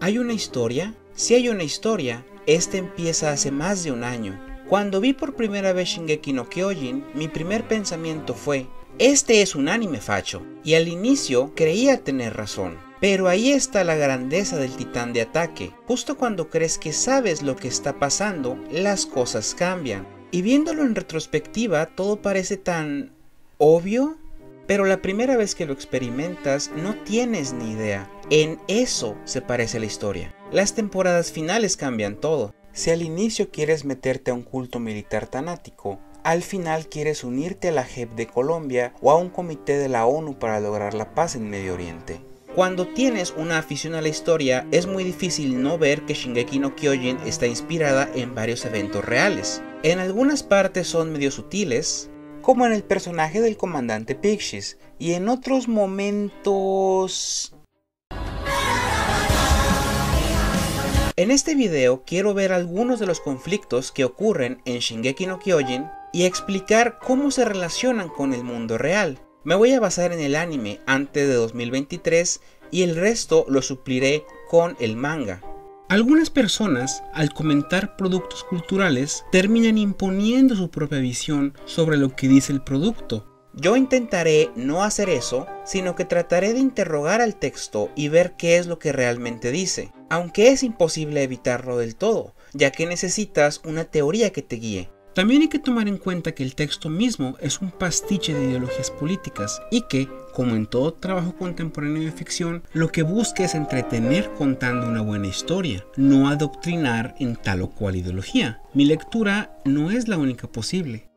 ¿Hay una historia? Si hay una historia, esta empieza hace más de un año. Cuando vi por primera vez Shingeki no Kyojin, mi primer pensamiento fue: este es un anime facho, y al inicio creía tener razón. Pero ahí está la grandeza del titán de ataque. Justo cuando crees que sabes lo que está pasando, las cosas cambian. Y viéndolo en retrospectiva, todo parece tan obvio. Pero la primera vez que lo experimentas, no tienes ni idea. En eso se parece la historia. Las temporadas finales cambian todo. Si al inicio quieres meterte a un culto militar tanático, al final quieres unirte a la JEP de Colombia o a un comité de la ONU para lograr la paz en Medio Oriente. Cuando tienes una afición a la historia, es muy difícil no ver que Shingeki no Kyojin está inspirada en varios eventos reales. En algunas partes son medio sutiles, como en el personaje del comandante Pixis, y en otros momentos... En este video quiero ver algunos de los conflictos que ocurren en Shingeki no Kyojin y explicar cómo se relacionan con el mundo real. Me voy a basar en el anime antes de 2023 y el resto lo supliré con el manga. Algunas personas, al comentar productos culturales, terminan imponiendo su propia visión sobre lo que dice el producto. Yo intentaré no hacer eso, sino que trataré de interrogar al texto y ver qué es lo que realmente dice, aunque es imposible evitarlo del todo, ya que necesitas una teoría que te guíe. También hay que tomar en cuenta que el texto mismo es un pastiche de ideologías políticas y que, como en todo trabajo contemporáneo de ficción, lo que busca es entretener contando una buena historia, no adoctrinar en tal o cual ideología. Mi lectura no es la única posible.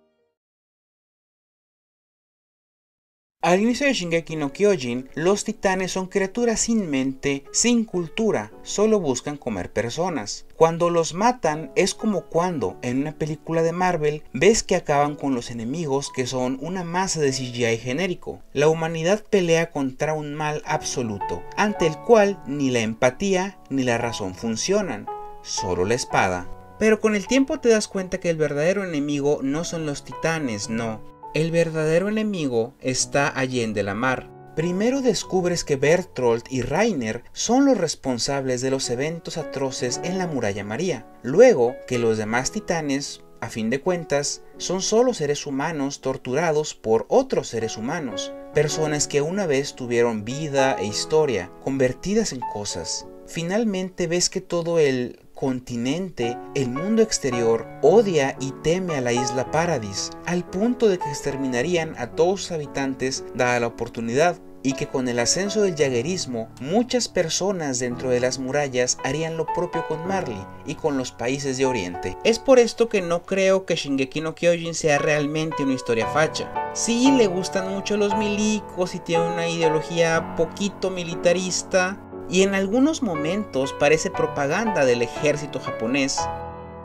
Al inicio de Shingeki no Kyojin, los titanes son criaturas sin mente, sin cultura, solo buscan comer personas. Cuando los matan es como cuando, en una película de Marvel, ves que acaban con los enemigos que son una masa de CGI genérico. La humanidad pelea contra un mal absoluto, ante el cual ni la empatía ni la razón funcionan, solo la espada. Pero con el tiempo te das cuenta que el verdadero enemigo no son los titanes, no. El verdadero enemigo está allende la mar. Primero descubres que Bertolt y Reiner son los responsables de los eventos atroces en la Muralla María. Luego que los demás titanes, a fin de cuentas, son solo seres humanos torturados por otros seres humanos. Personas que una vez tuvieron vida e historia, convertidas en cosas. Finalmente ves que todo el continente, el mundo exterior, odia y teme a la isla Paradis, al punto de que exterminarían a todos sus habitantes dada la oportunidad, y que con el ascenso del jaegerismo, muchas personas dentro de las murallas harían lo propio con Marley y con los países de Oriente. Es por esto que no creo que Shingeki no Kyojin sea realmente una historia facha. Sí, le gustan mucho los milicos y tiene una ideología poquito militarista, y en algunos momentos parece propaganda del ejército japonés,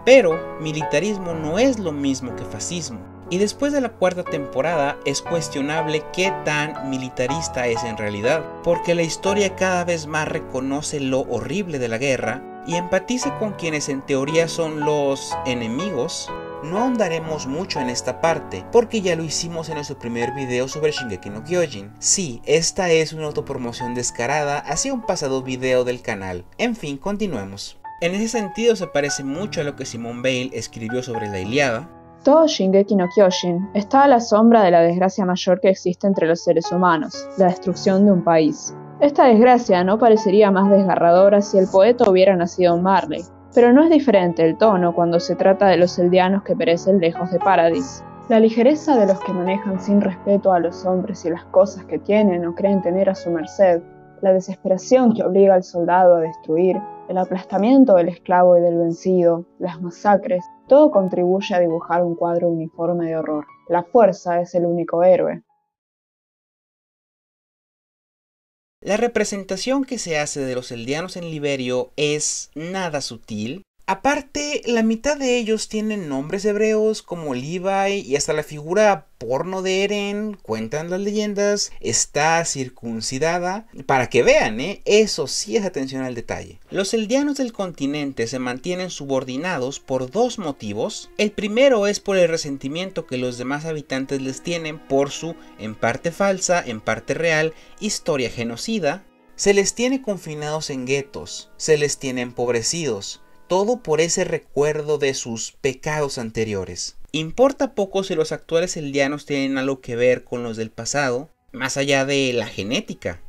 pero militarismo no es lo mismo que fascismo. Y después de la cuarta temporada es cuestionable qué tan militarista es en realidad, porque la historia cada vez más reconoce lo horrible de la guerra y empatiza con quienes en teoría son los enemigos. No ahondaremos mucho en esta parte, porque ya lo hicimos en nuestro primer video sobre Shingeki no Kyojin. Sí, esta es una autopromoción descarada hacia un pasado video del canal. En fin, continuemos. En ese sentido se parece mucho a lo que Simone Weil escribió sobre la Ilíada. Todo Shingeki no Kyojin está a la sombra de la desgracia mayor que existe entre los seres humanos, la destrucción de un país. Esta desgracia no parecería más desgarradora si el poeta hubiera nacido en Marley. Pero no es diferente el tono cuando se trata de los eldianos que perecen lejos de Paradis. La ligereza de los que manejan sin respeto a los hombres y las cosas que tienen o creen tener a su merced, la desesperación que obliga al soldado a destruir, el aplastamiento del esclavo y del vencido, las masacres, todo contribuye a dibujar un cuadro uniforme de horror. La fuerza es el único héroe. La representación que se hace de los eldianos en Liberio es nada sutil. Aparte, la mitad de ellos tienen nombres hebreos como Levi y hasta la figura porno de Eren, cuentan las leyendas, está circuncidada. Para que vean, eso sí es atención al detalle. Los eldianos del continente se mantienen subordinados por dos motivos. El primero es por el resentimiento que los demás habitantes les tienen por su, en parte falsa, en parte real, historia genocida. Se les tiene confinados en guetos, se les tiene empobrecidos, todo por ese recuerdo de sus pecados anteriores. Importa poco si los actuales eldianos tienen algo que ver con los del pasado, más allá de la genética.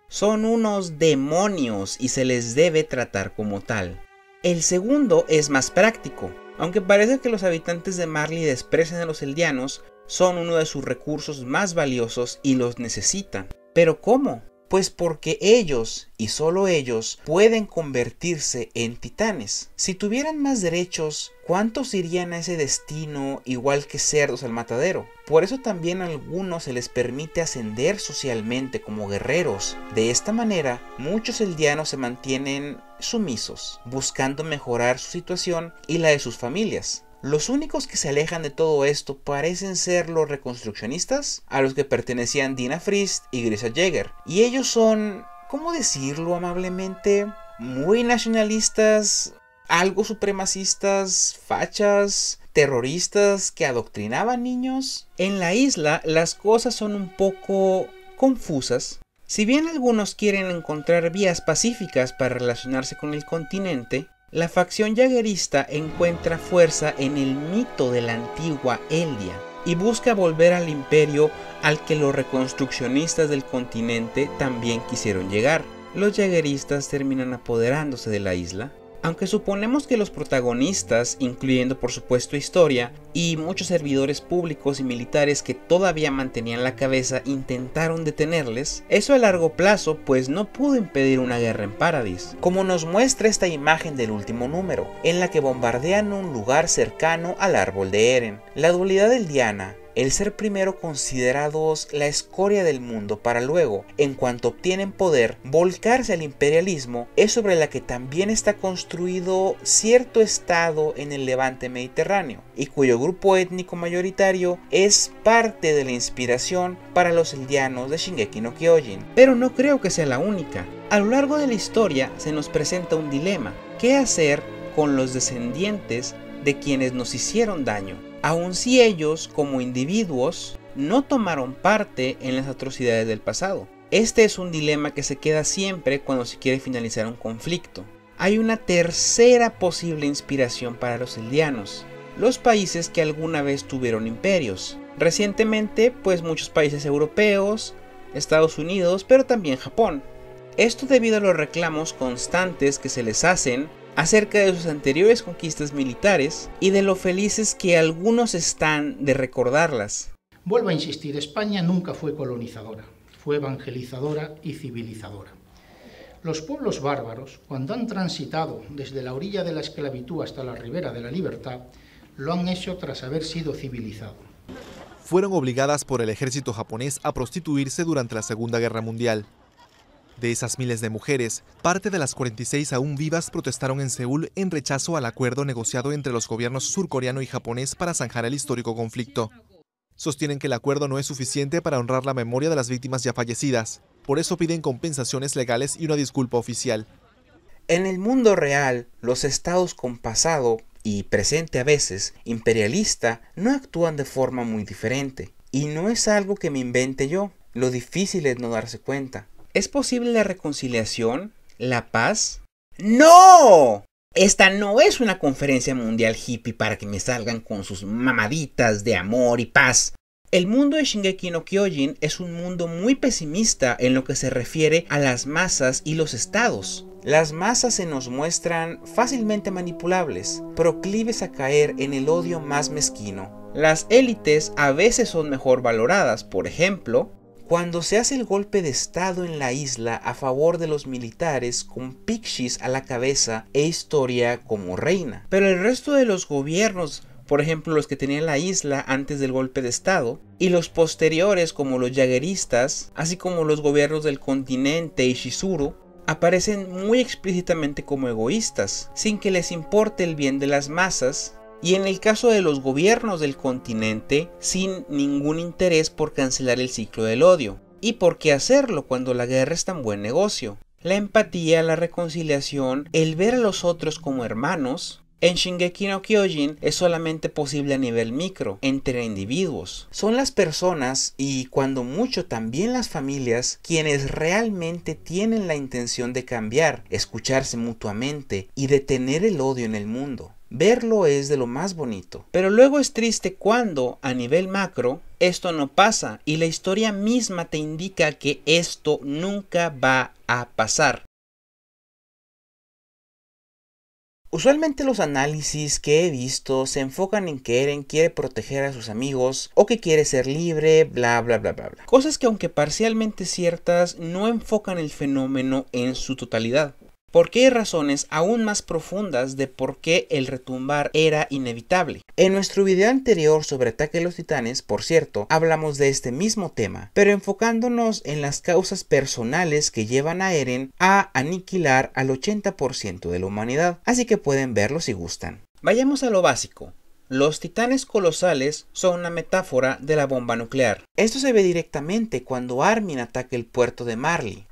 Son unos demonios y se les debe tratar como tal. El segundo es más práctico. Aunque parece que los habitantes de Marley desprecian a los eldianos, son uno de sus recursos más valiosos y los necesitan. ¿Pero cómo? Pues porque ellos, y solo ellos, pueden convertirse en titanes. Si tuvieran más derechos, ¿cuántos irían a ese destino igual que cerdos al matadero? Por eso también a algunos se les permite ascender socialmente como guerreros. De esta manera, muchos eldianos se mantienen sumisos, buscando mejorar su situación y la de sus familias. Los únicos que se alejan de todo esto parecen ser los reconstruccionistas, a los que pertenecían Dina Frist y Grisa Jäger. Y ellos son, ¿cómo decirlo amablemente? Muy nacionalistas, algo supremacistas, fachas, terroristas que adoctrinaban niños. En la isla las cosas son un poco confusas. Si bien algunos quieren encontrar vías pacíficas para relacionarse con el continente, la facción jaegerista encuentra fuerza en el mito de la antigua Eldia y busca volver al imperio al que los reconstruccionistas del continente también quisieron llegar. Los jaegeristas terminan apoderándose de la isla. Aunque suponemos que los protagonistas, incluyendo por supuesto Historia, y muchos servidores públicos y militares que todavía mantenían la cabeza intentaron detenerles, eso a largo plazo pues no pudo impedir una guerra en Paradis, como nos muestra esta imagen del último número, en la que bombardean un lugar cercano al árbol de Eren. La dualidad eldiana, el ser primero considerados la escoria del mundo para luego, en cuanto obtienen poder, volcarse al imperialismo, es sobre la que también está construido cierto estado en el levante mediterráneo, y cuyo grupo étnico mayoritario es parte de la inspiración para los eldianos de Shingeki no Kyojin. Pero no creo que sea la única. A lo largo de la historia se nos presenta un dilema: ¿qué hacer con los descendientes de quienes nos hicieron daño? Aun si ellos, como individuos, no tomaron parte en las atrocidades del pasado. Este es un dilema que se queda siempre cuando se quiere finalizar un conflicto. Hay una tercera posible inspiración para los eldianos: los países que alguna vez tuvieron imperios. Recientemente, pues muchos países europeos, Estados Unidos, pero también Japón. Esto debido a los reclamos constantes que se les hacen acerca de sus anteriores conquistas militares y de lo felices que algunos están de recordarlas. Vuelvo a insistir, España nunca fue colonizadora, fue evangelizadora y civilizadora. Los pueblos bárbaros, cuando han transitado desde la orilla de la esclavitud hasta la ribera de la libertad, lo han hecho tras haber sido civilizados. Fueron obligadas por el ejército japonés a prostituirse durante la Segunda Guerra Mundial. De esas miles de mujeres, parte de las 46 aún vivas protestaron en Seúl en rechazo al acuerdo negociado entre los gobiernos surcoreano y japonés para zanjar el histórico conflicto. Sostienen que el acuerdo no es suficiente para honrar la memoria de las víctimas ya fallecidas. Por eso piden compensaciones legales y una disculpa oficial. En el mundo real, los estados con pasado, y presente a veces, imperialista, no actúan de forma muy diferente. Y no es algo que me invente yo. Lo difícil es no darse cuenta. ¿Es posible la reconciliación? ¿La paz? ¡No! Esta no es una conferencia mundial hippie para que me salgan con sus mamaditas de amor y paz. El mundo de Shingeki no Kyojin es un mundo muy pesimista en lo que se refiere a las masas y los estados. Las masas se nos muestran fácilmente manipulables, proclives a caer en el odio más mezquino. Las élites a veces son mejor valoradas, por ejemplo, cuando se hace el golpe de estado en la isla a favor de los militares con Pixis a la cabeza e Historia como reina. Pero el resto de los gobiernos, por ejemplo los que tenían la isla antes del golpe de estado, y los posteriores como los jaegeristas, así como los gobiernos del continente y Shizuru, aparecen muy explícitamente como egoístas, sin que les importe el bien de las masas, y en el caso de los gobiernos del continente, sin ningún interés por cancelar el ciclo del odio. ¿Y por qué hacerlo cuando la guerra es tan buen negocio? La empatía, la reconciliación, el ver a los otros como hermanos, En Shingeki no Kyojin es solamente posible a nivel micro, entre individuos. Son las personas, y cuando mucho también las familias, quienes realmente tienen la intención de cambiar, escucharse mutuamente y detener el odio en el mundo. Verlo es de lo más bonito. Pero luego es triste cuando, a nivel macro, esto no pasa y la historia misma te indica que esto nunca va a pasar. Usualmente los análisis que he visto se enfocan en que Eren quiere proteger a sus amigos o que quiere ser libre, bla bla bla bla bla. Cosas que, aunque parcialmente ciertas, no enfocan el fenómeno en su totalidad. Porque hay razones aún más profundas de por qué el retumbar era inevitable. En nuestro video anterior sobre Ataque a los Titanes, por cierto, hablamos de este mismo tema, pero enfocándonos en las causas personales que llevan a Eren a aniquilar al 80% de la humanidad, así que pueden verlo si gustan. Vayamos a lo básico. Los titanes colosales son una metáfora de la bomba nuclear. Esto se ve directamente cuando Armin ataca el puerto de Marley.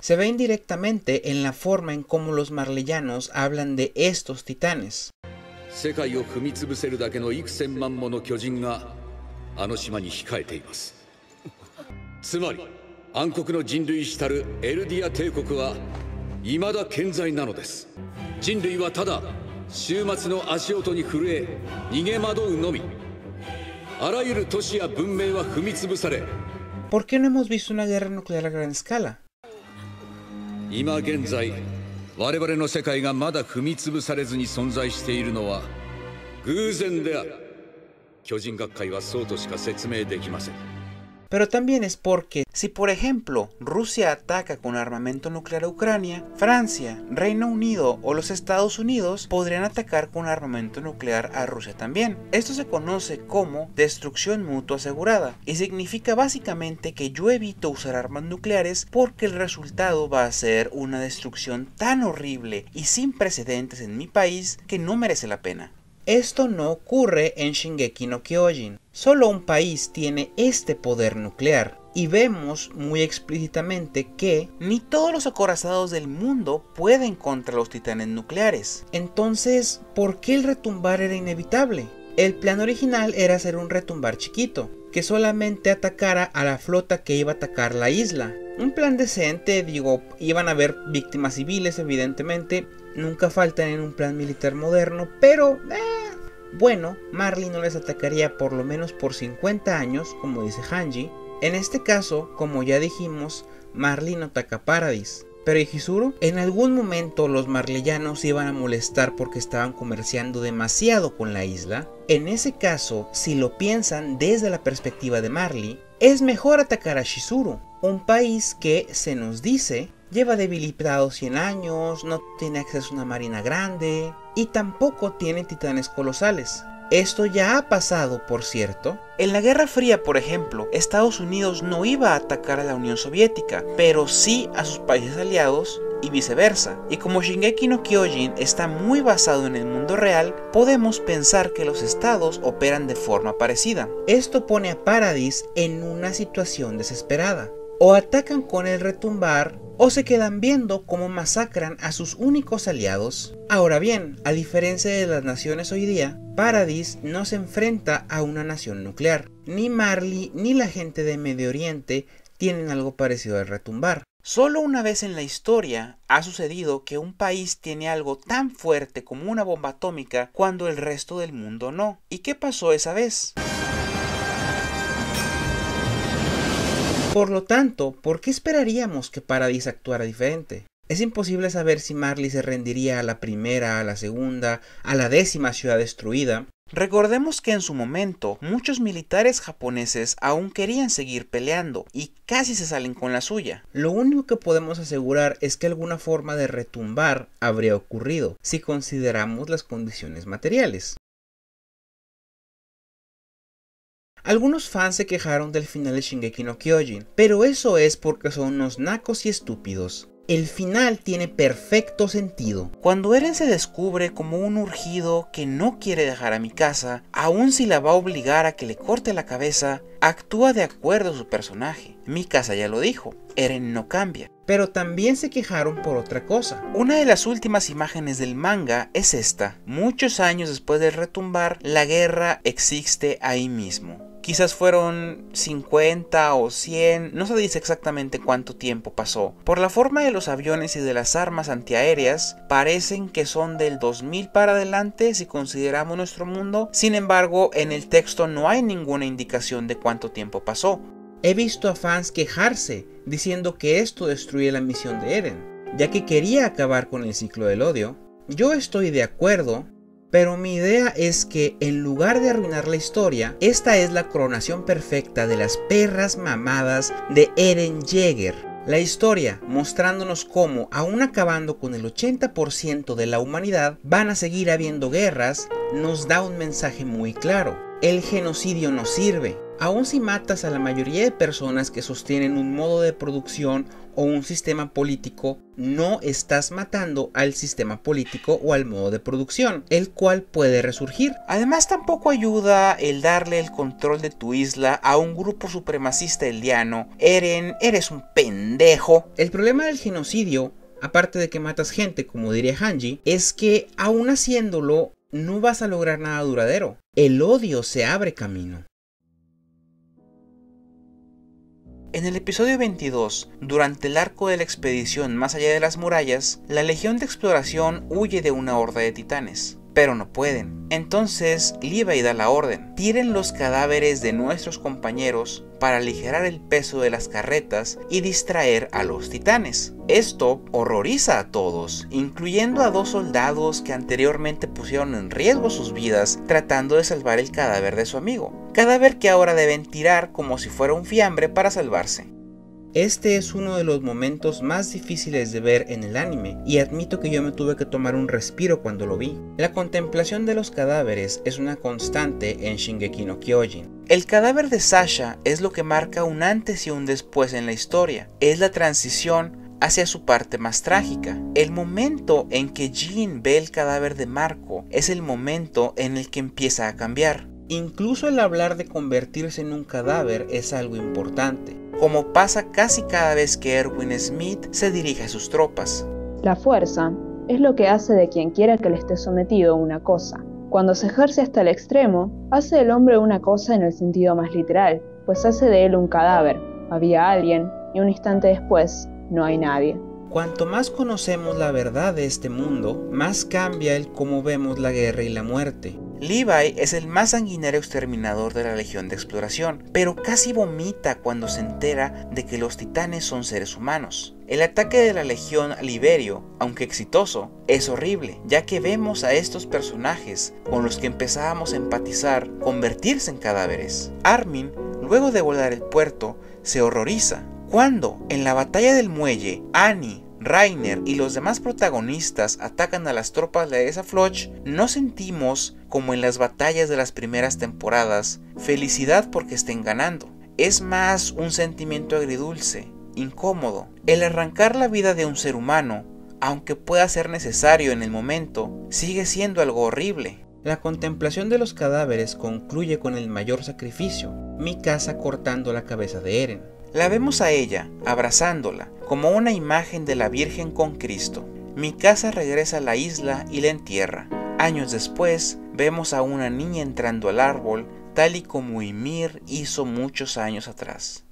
Se ve indirectamente en la forma en cómo los marleyanos hablan de estos titanes. ¿Por qué no hemos visto una guerra nuclear a gran escala? 今現在我々の世界がまだ踏み潰されずに存在しているのは偶然である。巨人学会はそうとしか説明できません。 Pero también es porque, si por ejemplo Rusia ataca con armamento nuclear a Ucrania, Francia, Reino Unido o los Estados Unidos podrían atacar con armamento nuclear a Rusia también. Esto se conoce como destrucción mutua asegurada y significa básicamente que yo evito usar armas nucleares porque el resultado va a ser una destrucción tan horrible y sin precedentes en mi país que no merece la pena. Esto no ocurre en Shingeki no Kyojin. Solo un país tiene este poder nuclear. Y vemos muy explícitamente que ni todos los acorazados del mundo pueden contra los titanes nucleares. Entonces, ¿por qué el retumbar era inevitable? El plan original era hacer un retumbar chiquito, que solamente atacara a la flota que iba a atacar la isla. Un plan decente, digo, iban a haber víctimas civiles evidentemente, nunca faltan en un plan militar moderno, pero bueno, Marley no les atacaría por lo menos por 50 años, como dice Hanji. En este caso, como ya dijimos, Marley no ataca Paradis. Pero ¿y Chizuru? En algún momento los marleyanos iban a molestar porque estaban comerciando demasiado con la isla. En ese caso, si lo piensan desde la perspectiva de Marley, es mejor atacar a Chizuru, un país que, se nos dice, lleva debilitado 100 años, no tiene acceso a una marina grande y tampoco tiene titanes colosales. Esto ya ha pasado, por cierto. En la Guerra Fría, por ejemplo, Estados Unidos no iba a atacar a la Unión Soviética, pero sí a sus países aliados y viceversa. Y como Shingeki no Kyojin está muy basado en el mundo real, podemos pensar que los estados operan de forma parecida. Esto pone a Paradis en una situación desesperada. O atacan con el retumbar, o se quedan viendo cómo masacran a sus únicos aliados. Ahora bien, a diferencia de las naciones hoy día, Paradis no se enfrenta a una nación nuclear. Ni Marley ni la gente de Medio Oriente tienen algo parecido al retumbar. Solo una vez en la historia ha sucedido que un país tiene algo tan fuerte como una bomba atómica cuando el resto del mundo no. ¿Y qué pasó esa vez? Por lo tanto, ¿por qué esperaríamos que Paradis actuara diferente? Es imposible saber si Marley se rendiría a la primera, a la segunda, a la 10ª ciudad destruida. Recordemos que en su momento muchos militares japoneses aún querían seguir peleando y casi se salen con la suya. Lo único que podemos asegurar es que alguna forma de retumbar habría ocurrido si consideramos las condiciones materiales. Algunos fans se quejaron del final de Shingeki no Kyojin, pero eso es porque son unos nacos y estúpidos. El final tiene perfecto sentido. Cuando Eren se descubre como un urgido que no quiere dejar a Mikasa, aun si la va a obligar a que le corte la cabeza, actúa de acuerdo a su personaje. Mikasa ya lo dijo, Eren no cambia. Pero también se quejaron por otra cosa. Una de las últimas imágenes del manga es esta. Muchos años después del retumbar, la guerra existe ahí mismo. Quizás fueron 50 o 100, no se dice exactamente cuánto tiempo pasó. Por la forma de los aviones y de las armas antiaéreas, parecen que son del 2000 para adelante si consideramos nuestro mundo. Sin embargo, en el texto no hay ninguna indicación de cuánto tiempo pasó. He visto a fans quejarse, diciendo que esto destruye la misión de Eren, ya que quería acabar con el ciclo del odio. Yo estoy de acuerdo, pero mi idea es que en lugar de arruinar la historia, esta es la coronación perfecta de las perras mamadas de Eren Yeager. La historia, mostrándonos cómo, aún acabando con el 80% de la humanidad, van a seguir habiendo guerras, nos da un mensaje muy claro. El genocidio no sirve. Aun si matas a la mayoría de personas que sostienen un modo de producción o un sistema político, no estás matando al sistema político o al modo de producción, el cual puede resurgir. Además, tampoco ayuda el darle el control de tu isla a un grupo supremacista eldiano. Eren, eres un pendejo. El problema del genocidio, aparte de que matas gente, como diría Hanji, es que aún haciéndolo, no vas a lograr nada duradero. El odio se abre camino. En el episodio 22, durante el arco de la expedición más allá de las murallas, la Legión de Exploración huye de una horda de titanes, pero no pueden. Entonces Levi da la orden: tiren los cadáveres de nuestros compañeros para aligerar el peso de las carretas y distraer a los titanes. Esto horroriza a todos, incluyendo a 2 soldados que anteriormente pusieron en riesgo sus vidas tratando de salvar el cadáver de su amigo. Cadáver que ahora deben tirar como si fuera un fiambre para salvarse. Este es uno de los momentos más difíciles de ver en el anime, y admito que yo me tuve que tomar un respiro cuando lo vi. La contemplación de los cadáveres es una constante en Shingeki no Kyojin. El cadáver de Sasha es lo que marca un antes y un después en la historia. Es la transición hacia su parte más trágica. El momento en que Jin ve el cadáver de Marco es el momento en el que empieza a cambiar. Incluso el hablar de convertirse en un cadáver es algo importante, como pasa casi cada vez que Erwin Smith se dirige a sus tropas. La fuerza es lo que hace de quien quiera que le esté sometido una cosa. Cuando se ejerce hasta el extremo, hace del hombre una cosa en el sentido más literal, pues hace de él un cadáver. Había alguien, y un instante después, no hay nadie. Cuanto más conocemos la verdad de este mundo, más cambia el cómo vemos la guerra y la muerte. Levi es el más sanguinario exterminador de la Legión de Exploración, pero casi vomita cuando se entera de que los titanes son seres humanos. El ataque de la Legión a Liberio, aunque exitoso, es horrible, ya que vemos a estos personajes con los que empezábamos a empatizar convertirse en cadáveres. Armin, luego de volar el puerto, se horroriza cuando, en la batalla del muelle, Annie, Reiner y los demás protagonistas atacan a las tropas de esa Floch. No sentimos, como en las batallas de las primeras temporadas, felicidad porque estén ganando. Es más un sentimiento agridulce, incómodo. El arrancar la vida de un ser humano, aunque pueda ser necesario en el momento, sigue siendo algo horrible. La contemplación de los cadáveres concluye con el mayor sacrificio, Mikasa cortando la cabeza de Eren. La vemos a ella, abrazándola, como una imagen de la Virgen con Cristo. Mikasa regresa a la isla y la entierra. Años después, vemos a una niña entrando al árbol, tal y como Ymir hizo muchos años atrás.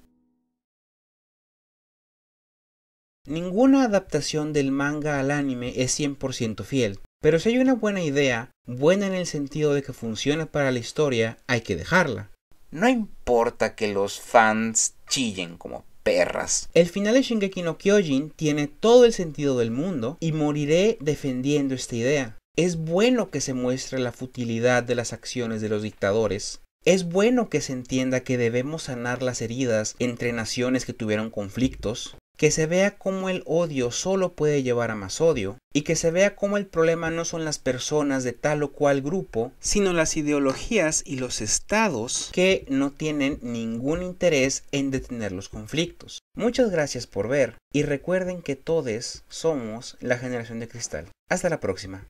Ninguna adaptación del manga al anime es 100% fiel, pero si hay una buena idea, buena en el sentido de que funciona para la historia, hay que dejarla. No importa que los fans chillen como perras. El final de Shingeki no Kyojin tiene todo el sentido del mundo y moriré defendiendo esta idea. Es bueno que se muestre la futilidad de las acciones de los dictadores. Es bueno que se entienda que debemos sanar las heridas entre naciones que tuvieron conflictos, que se vea cómo el odio solo puede llevar a más odio, y que se vea cómo el problema no son las personas de tal o cual grupo, sino las ideologías y los estados que no tienen ningún interés en detener los conflictos. Muchas gracias por ver, y recuerden que todos somos la generación de cristal. Hasta la próxima.